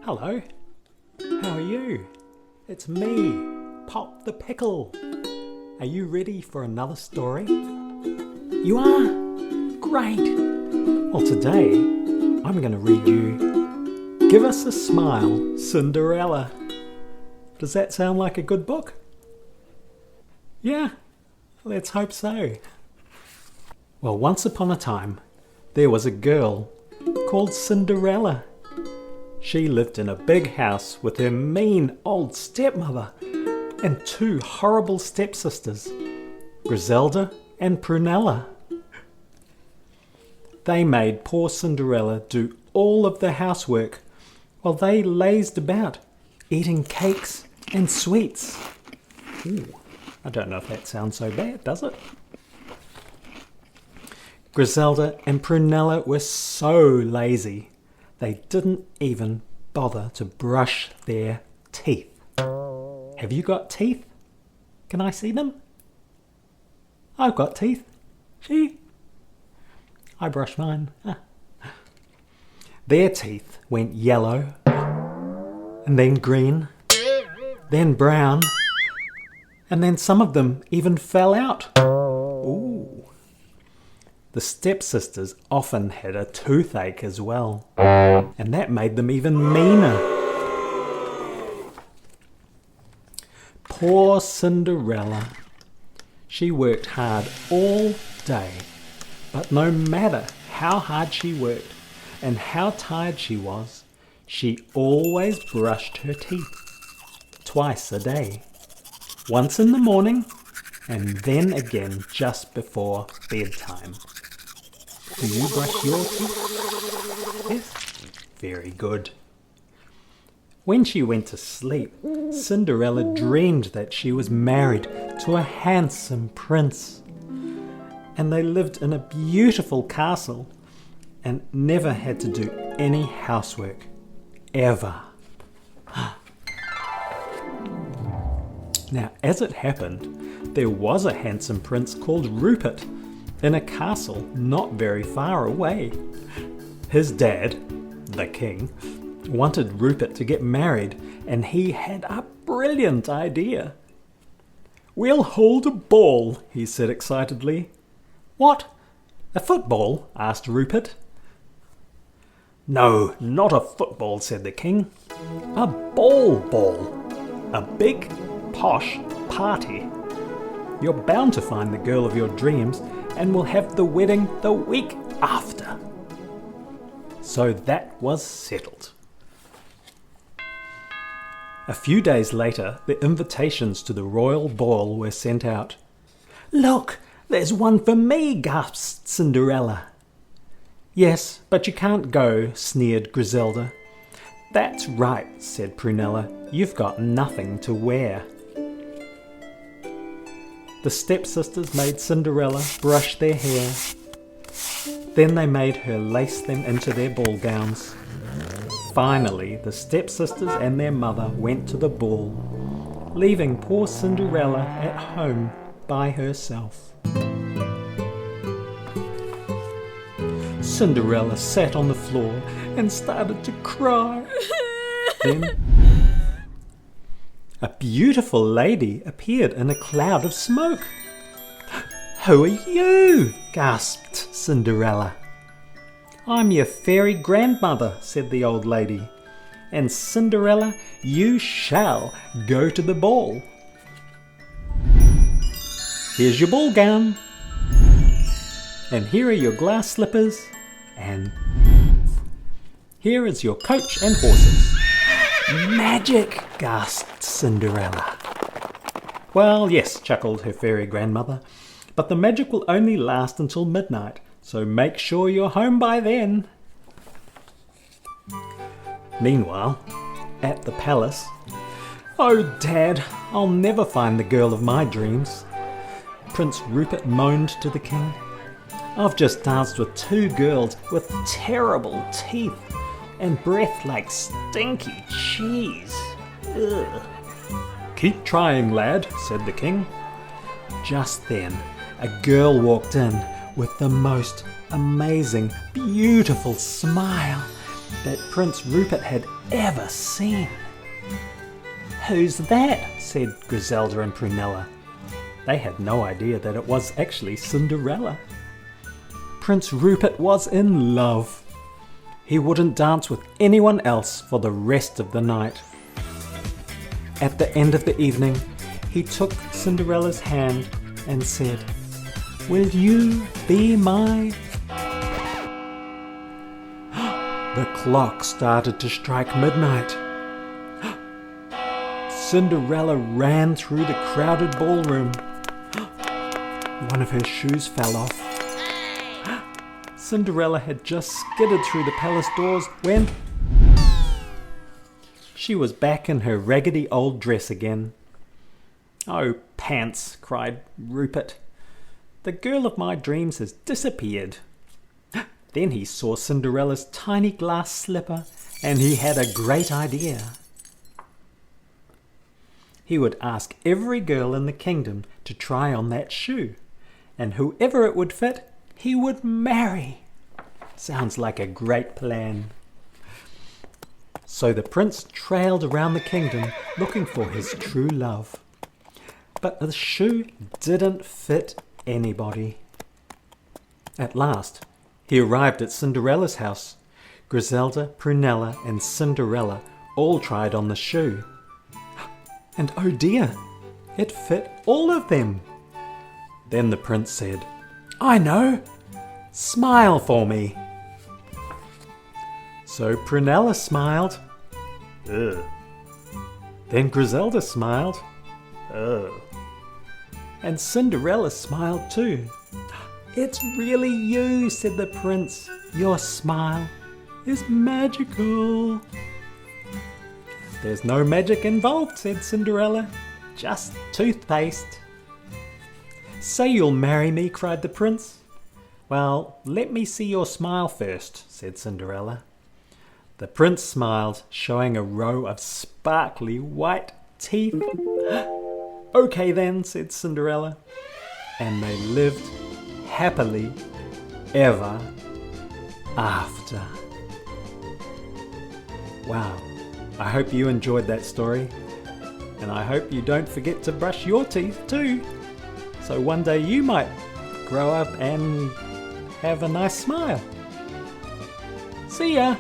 Hello, how are you? It's me, Pop the Pickle. Are you ready for another story? You are? Great! Well, today I'm going to read you Give Us a Smile, Cinderella. Does that sound like a good book? Yeah, let's hope so. Well, once upon a time, there was a girl called Cinderella. She lived in a big house with her mean old stepmother and two horrible stepsisters, Griselda and Prunella. They made poor Cinderella do all of the housework while they lazed about, eating cakes and sweets. Ooh, I don't know if that sounds so bad, does it? Griselda and Prunella were so lazy, they didn't even bother to brush their teeth. Have you got teeth? Can I see them? I've got teeth. See? I brush mine. Their teeth went yellow, and then green, then brown, and then some of them even fell out. Ooh. The stepsisters often had a toothache as well, and that made them even meaner. Poor Cinderella. She worked hard all day, but no matter how hard she worked and how tired she was, she always brushed her teeth twice a day. Once in the morning and then again just before bedtime. Do you brush your teeth? Yes? Very good. When she went to sleep, Cinderella dreamed that she was married to a handsome prince. And they lived in a beautiful castle and never had to do any housework. Ever. Now, as it happened, there was a handsome prince called Rupert in a castle not very far away. His dad, the king, wanted Rupert to get married, and he had a brilliant idea. "We'll hold a ball," he said excitedly. "What? A football?" asked Rupert. "No, not a football," said the king. "A ball. A big, posh party. You're bound to find the girl of your dreams, and we'll have the wedding the week after." So that was settled. A few days later, the invitations to the royal ball were sent out. "Look, there's one for me," gasped Cinderella. "Yes, but you can't go," sneered Griselda. "That's right," said Prunella. "You've got nothing to wear." The stepsisters made Cinderella brush their hair. Then they made her lace them into their ball gowns. Finally, the stepsisters and their mother went to the ball, leaving poor Cinderella at home by herself. Cinderella sat on the floor and started to cry. Then a beautiful lady appeared in a cloud of smoke. "Who are you?" gasped Cinderella. "I'm your fairy grandmother," said the old lady. "And Cinderella, you shall go to the ball. Here's your ball gown. And here are your glass slippers. And here is your coach and horses." "Magic!" gasped Cinderella. "Well, yes," chuckled her fairy grandmother, "but the magic will only last until midnight, so make sure you're home by then." Meanwhile, at the palace, "Oh, Dad, I'll never find the girl of my dreams," Prince Rupert moaned to the king. "I've just danced with two girls with terrible teeth and breath like stinky cheese. Ugh." "Keep trying, lad," said the king. Just then, a girl walked in with the most amazing, beautiful smile that Prince Rupert had ever seen. "Who's that?" said Griselda and Prunella. They had no idea that it was actually Cinderella. Prince Rupert was in love. He wouldn't dance with anyone else for the rest of the night. At the end of the evening, he took Cinderella's hand and said, "Will you be my..." The clock started to strike midnight. Cinderella ran through the crowded ballroom. One of her shoes fell off. Cinderella had just skidded through the palace doors when she was back in her raggedy old dress again. "Oh, pants," cried Rupert. "The girl of my dreams has disappeared." Then he saw Cinderella's tiny glass slipper and he had a great idea. He would ask every girl in the kingdom to try on that shoe, and whoever it would fit, he would marry. Sounds like a great plan. So the prince trailed around the kingdom looking for his true love. But the shoe didn't fit anybody. At last, he arrived at Cinderella's house. Griselda, Prunella, and Cinderella all tried on the shoe. And oh dear, it fit all of them. Then the prince said, "I know, smile for me." So Prunella smiled. Ugh. Then Griselda smiled. Ugh. And Cinderella smiled too. "It's really you," said the prince. "Your smile is magical." "There's no magic involved," said Cinderella. "Just toothpaste." "Say you'll marry me," cried the prince. "Well, let me see your smile first," said Cinderella. The prince smiled, showing a row of sparkly white teeth. "Okay then," said Cinderella. And they lived happily ever after. Wow, I hope you enjoyed that story, and I hope you don't forget to brush your teeth too, so one day you might grow up and have a nice smile. See ya!